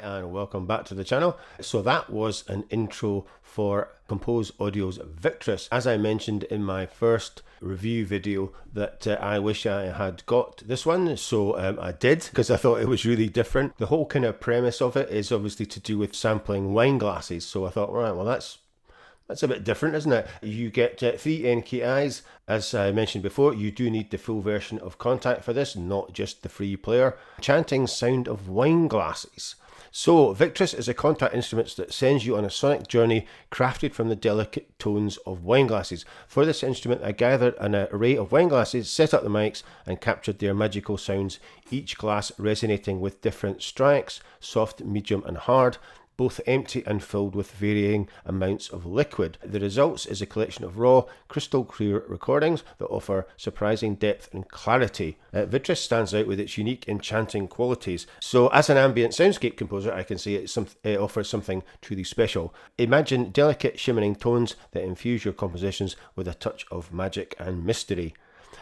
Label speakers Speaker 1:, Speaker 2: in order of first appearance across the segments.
Speaker 1: Hi and welcome back to the channel. So that was an intro for Kompose Audio's VITRICS. As I mentioned in my first review video that I wish I had got this one, so I did, because I thought it was really different. The whole kind of premise of it is obviously to do with sampling wine glasses, so I thought, right, well that's a bit different, isn't it? You get 3 NKIs. As I mentioned before, you do need the full version of Kontakt for this, not just the free player. Chanting sound of wine glasses. So, VITRICS is a Kontakt instrument that sends you on a sonic journey crafted from the delicate tones of wine glasses. For this instrument, I gathered an array of wine glasses, set up the mics, and captured their magical sounds, each glass resonating with different strikes, soft, medium, and hard, both empty and filled with varying amounts of liquid. The results is a collection of raw, crystal clear recordings that offer surprising depth and clarity. VITRICS stands out with its unique enchanting qualities. So as an ambient soundscape composer, I can say it offers something truly special. Imagine delicate shimmering tones that infuse your compositions with a touch of magic and mystery.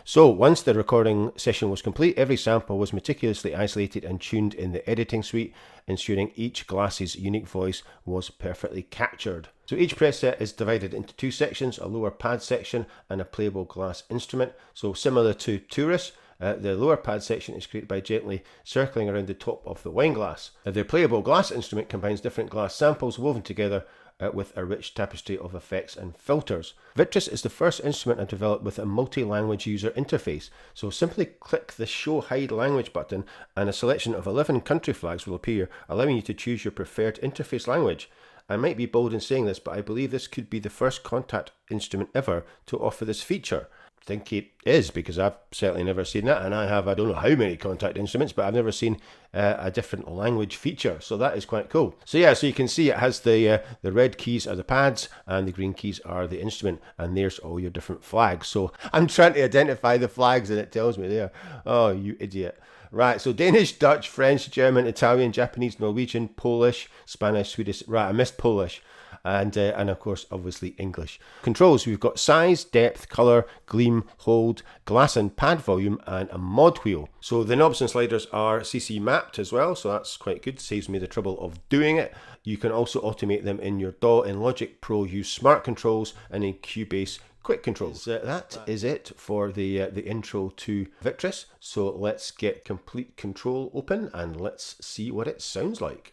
Speaker 1: So once the recording session was complete, every sample was meticulously isolated and tuned in the editing suite, ensuring each glass's unique voice was perfectly captured. So each preset is divided into 2 sections, a lower pad section and a playable glass instrument. So similar to Tourist, the lower pad section is created by gently circling around the top of the wine glass. The playable glass instrument combines different glass samples woven together with a rich tapestry of effects and filters. VITRICS is the first instrument I developed with a multi-language user interface. So simply click the Show Hide Language button and a selection of 11 country flags will appear, allowing you to choose your preferred interface language. I might be bold in saying this, but I believe this could be the first Kontakt instrument ever to offer this feature. I think it is, because I've certainly never seen that, and I don't know how many Kontakt instruments, but I've never seen a different language feature, so that is quite cool. So yeah, so you can see it has the red keys are the pads and the green keys are the instrument, and there's all your different flags. So I'm trying to identify the flags and it tells me there. Oh, you idiot. Right, so Danish, Dutch, French, German, Italian, Japanese, Norwegian, Polish, Spanish, Swedish. Right, I missed Polish. And of course, obviously English. Controls, we've got size, depth, color, gleam, hold, glass and pad volume, and a mod wheel. So the knobs and sliders are CC mapped as well, so that's quite good, saves me the trouble of doing it. You can also automate them in your DAW. In Logic Pro, use smart controls, and in Cubase, quick controls. That is it for the intro to VITRICS. So let's get Complete Control open and let's see what it sounds like.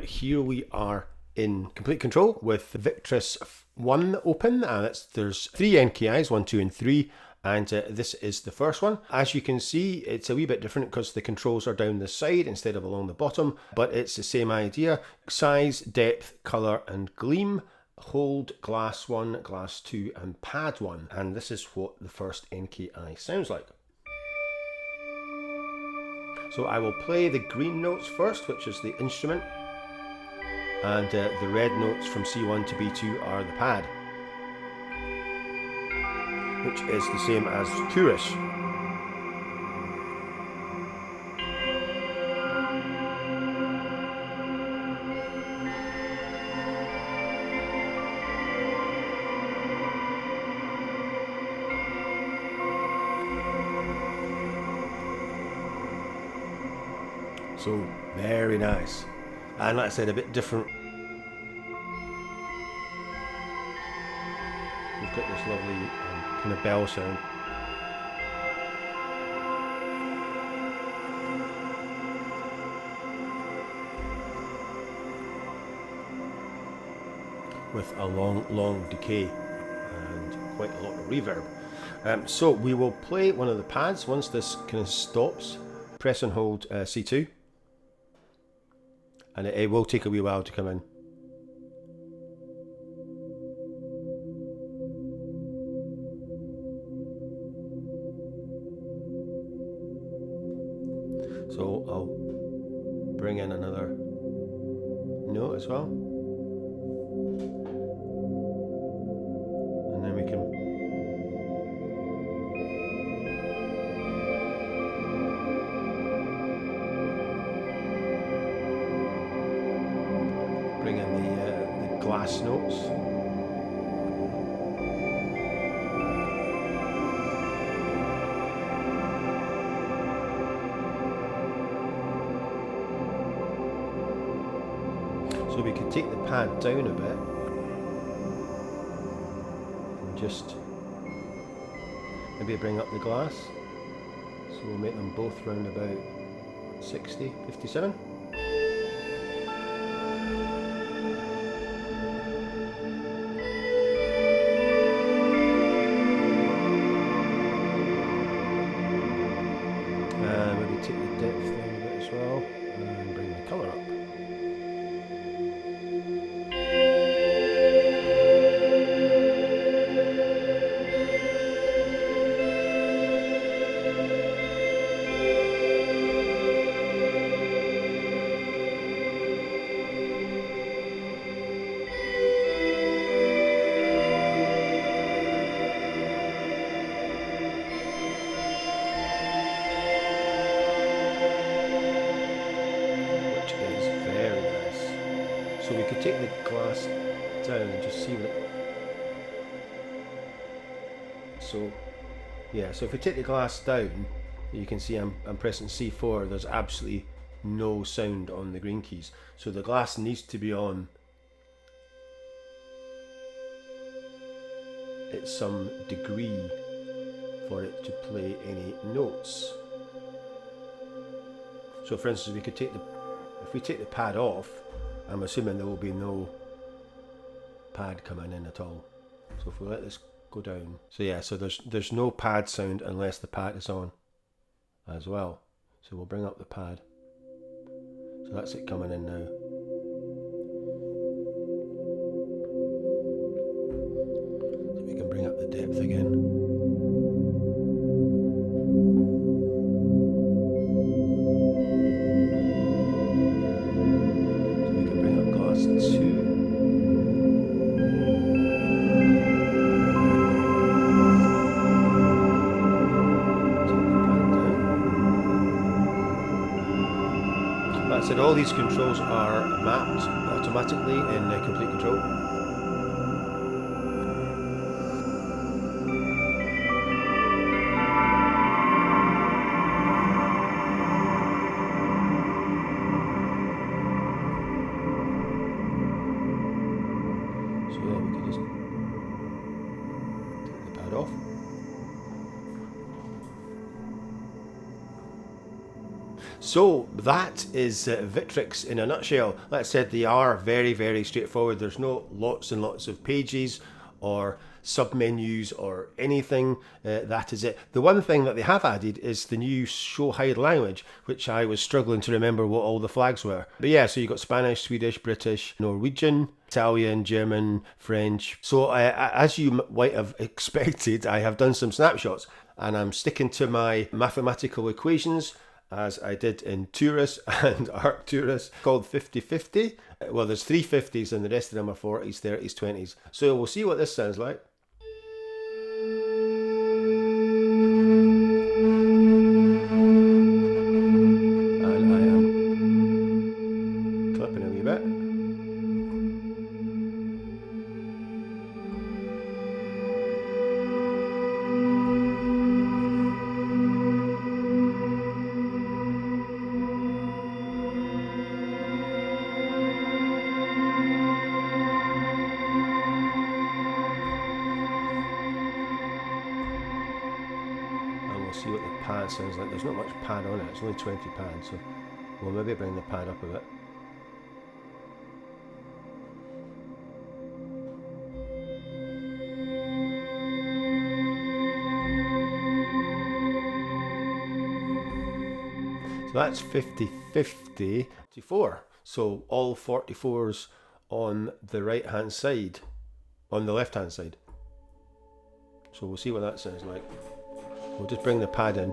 Speaker 1: Here we are in Complete Control with VITRICS 1 open. There's 3 NKIs, 1, 2, and 3. And this is the first one. As you can see, it's a wee bit different because the controls are down the side instead of along the bottom, but it's the same idea. Size, depth, color, and gleam. Hold, glass 1, glass 2, and pad 1. And this is what the first NKI sounds like. So I will play the green notes first, which is the instrument. And the red notes from C1 to B2 are the pad, which is the same as Tourist. So very nice. And like I said, a bit different. We've got this lovely kind of bell sound. With a long decay and quite a lot of reverb. So we will play one of the pads. Once this kind of stops, press and hold C2. And it will take a wee while to come in. So I'll bring in another note as well. And then we can bring in the glass notes. So we could take the pad down a bit and just maybe bring up the glass. So we'll make them both round about 60, 57. Maybe take the depth down a bit as well and bring the colour up. So we could take the glass down and just see what. So yeah, so if we take the glass down, you can see I'm pressing C4. There's absolutely no sound on the green keys. So the glass needs to be on at some degree for it to play any notes. So for instance, we could take if we take the pad off, I'm assuming there will be no pad coming in at all. So if we let this go down, so yeah, so there's no pad sound unless the pad is on as well. So we'll bring up the pad. So that's it coming in now. So we can bring up the depth again. So all these controls are mapped automatically in complete control. So yeah, we can just take the pad off. So that is VITRICS in a nutshell. Like I said, they are very, very straightforward. There's no lots and lots of pages or submenus or anything. That is it. The one thing that they have added is the new show hide language, which I was struggling to remember what all the flags were. But yeah, so you got Spanish, Swedish, British, Norwegian, Italian, German, French. So as you might have expected, I have done some snapshots and I'm sticking to my mathematical equations as I did in Tourist and Arcturus, called 50-50. Well, there's 3 50s and the rest of them are 40s, 30s, 20s. So we'll see what this sounds like. And I am clipping a wee bit. See what the pad sounds like. There's not much pad on it, it's only 20 pads, so we'll maybe bring the pad up a bit. So that's 50-50, 44. So all 44s on the right hand side, on the left hand side. So we'll see what that sounds like. We'll just bring the pad in.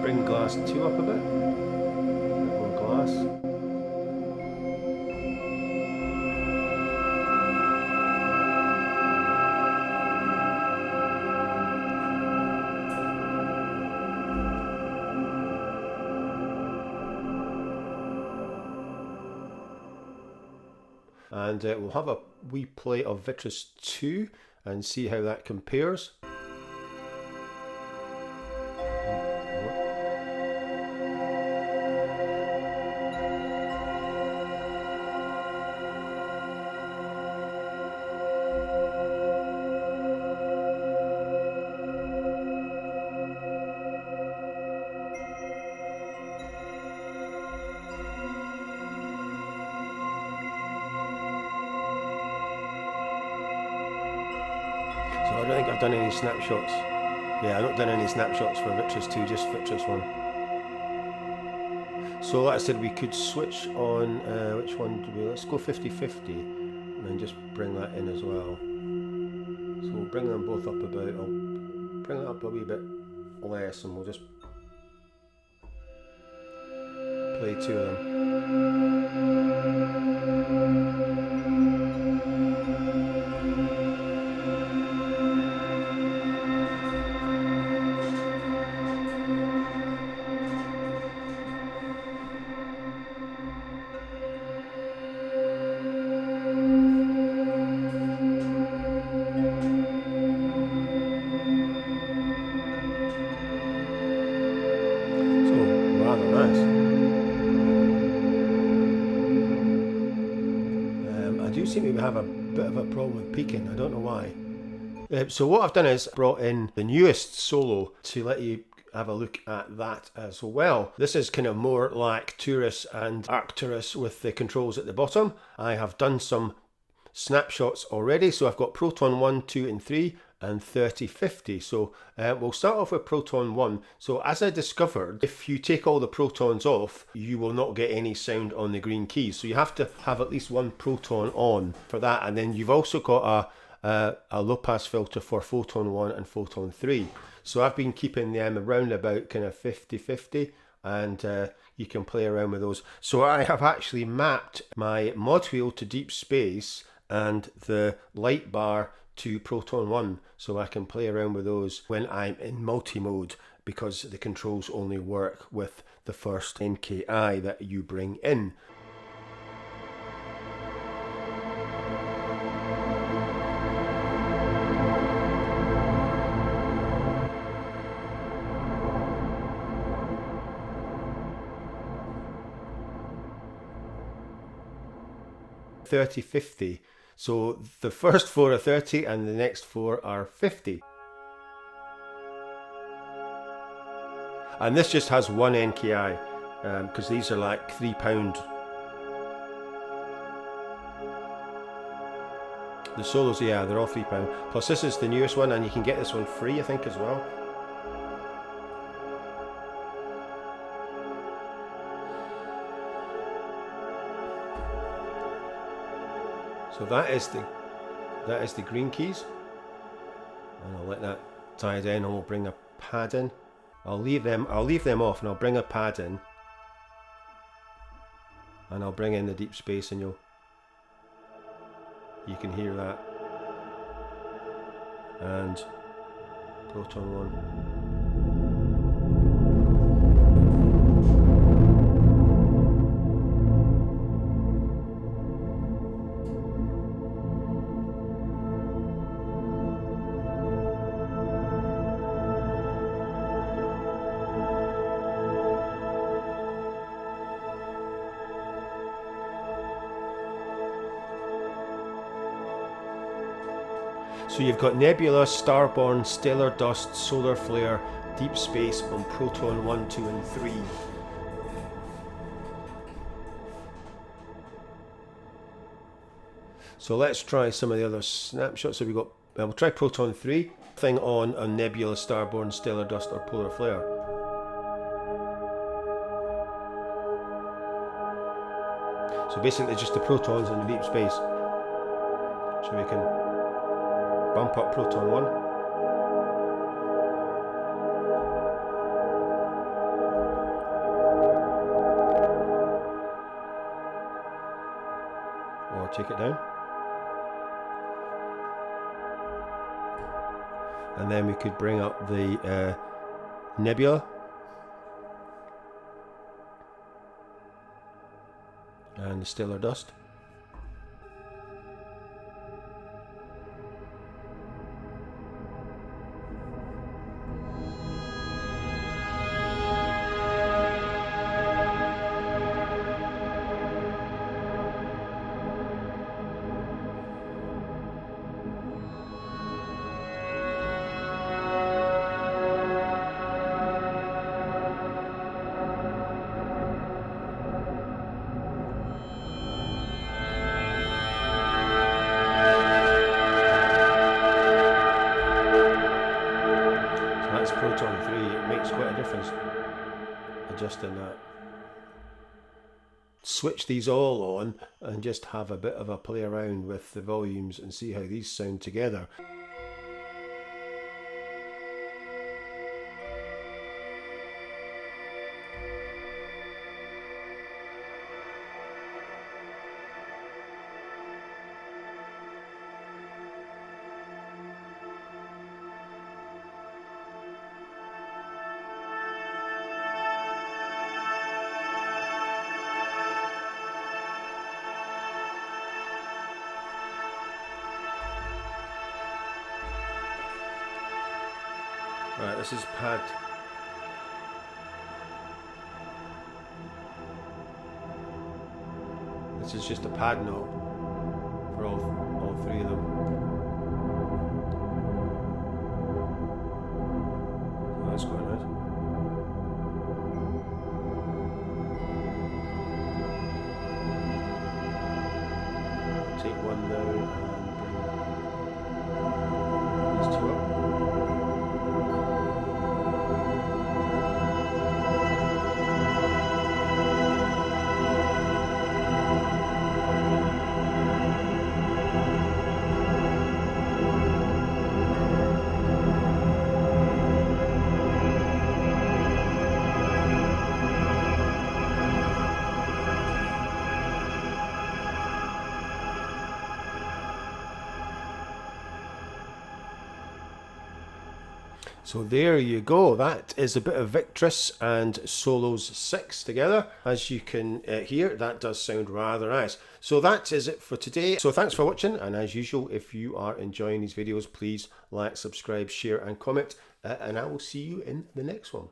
Speaker 1: Bring glass 2 up a bit more glass. and we'll have a wee play of VITRICS 2 and see how that compares. So I don't think I've done any snapshots. Yeah, I've not done any snapshots for VITRICS 2, just VITRICS 1. So like I said, we could switch on, which one do we, let's go 50-50 and then just bring that in as well. So we'll bring them both up about, I'll bring it up a wee bit less and we'll just play two of them. I do seem to have a bit of a problem with peaking, I don't know why. So what I've done is brought in the newest solo to let you have a look at that as well. This is kind of more like Turris and Arcturus with the controls at the bottom. I have done some snapshots already, so I've got Proton 1, 2 and 3 and 30-50. So we'll start off with Proton 1. So as I discovered, if you take all the protons off, you will not get any sound on the green keys. So you have to have at least one proton on for that, and then you've also got a low pass filter for Photon 1 and Photon 3. So I've been keeping them around about kind of 50-50, and you can play around with those. So I have actually mapped my mod wheel to deep space and the light bar to Proton 1, so I can play around with those when I'm in multi-mode, because the controls only work with the first NKI that you bring in. (30-50). So the first 4 are 30 and the next 4 are 50. And this just has one NKI, because these are like £3. The solos, yeah, they're all £3. Plus this is the newest one, and you can get this one free, I think, as well. So that is the green keys, and I'll let that tie in, and we'll bring a pad in. I'll leave them off, and I'll bring a pad in, and I'll bring in the deep space, and you can hear that. And Proton 1. So you've got nebula, starborn, stellar dust, solar flare, deep space on Proton 1, 2 and 3. So let's try some of the other snapshots. So we'll try Proton 3. Thing on nebula, starborn, stellar dust or polar flare. So basically just the protons and the deep space. So we can bump up Proton 1. Or take it down. And then we could bring up the nebula. And the stellar dust. difference adjusting that. Switch these all on and just have a bit of a play around with the volumes and see how these sound together. Right, this is pad. This is just a pad note for all three of them. So that's quite nice. Take one now and bring these two up. So there you go, that is a bit of VITRICS and Solos 6 together. As you can hear, that does sound rather nice. So that is it for today. So thanks for watching, and as usual, if you are enjoying these videos, please like, subscribe, share and comment, and I will see you in the next one.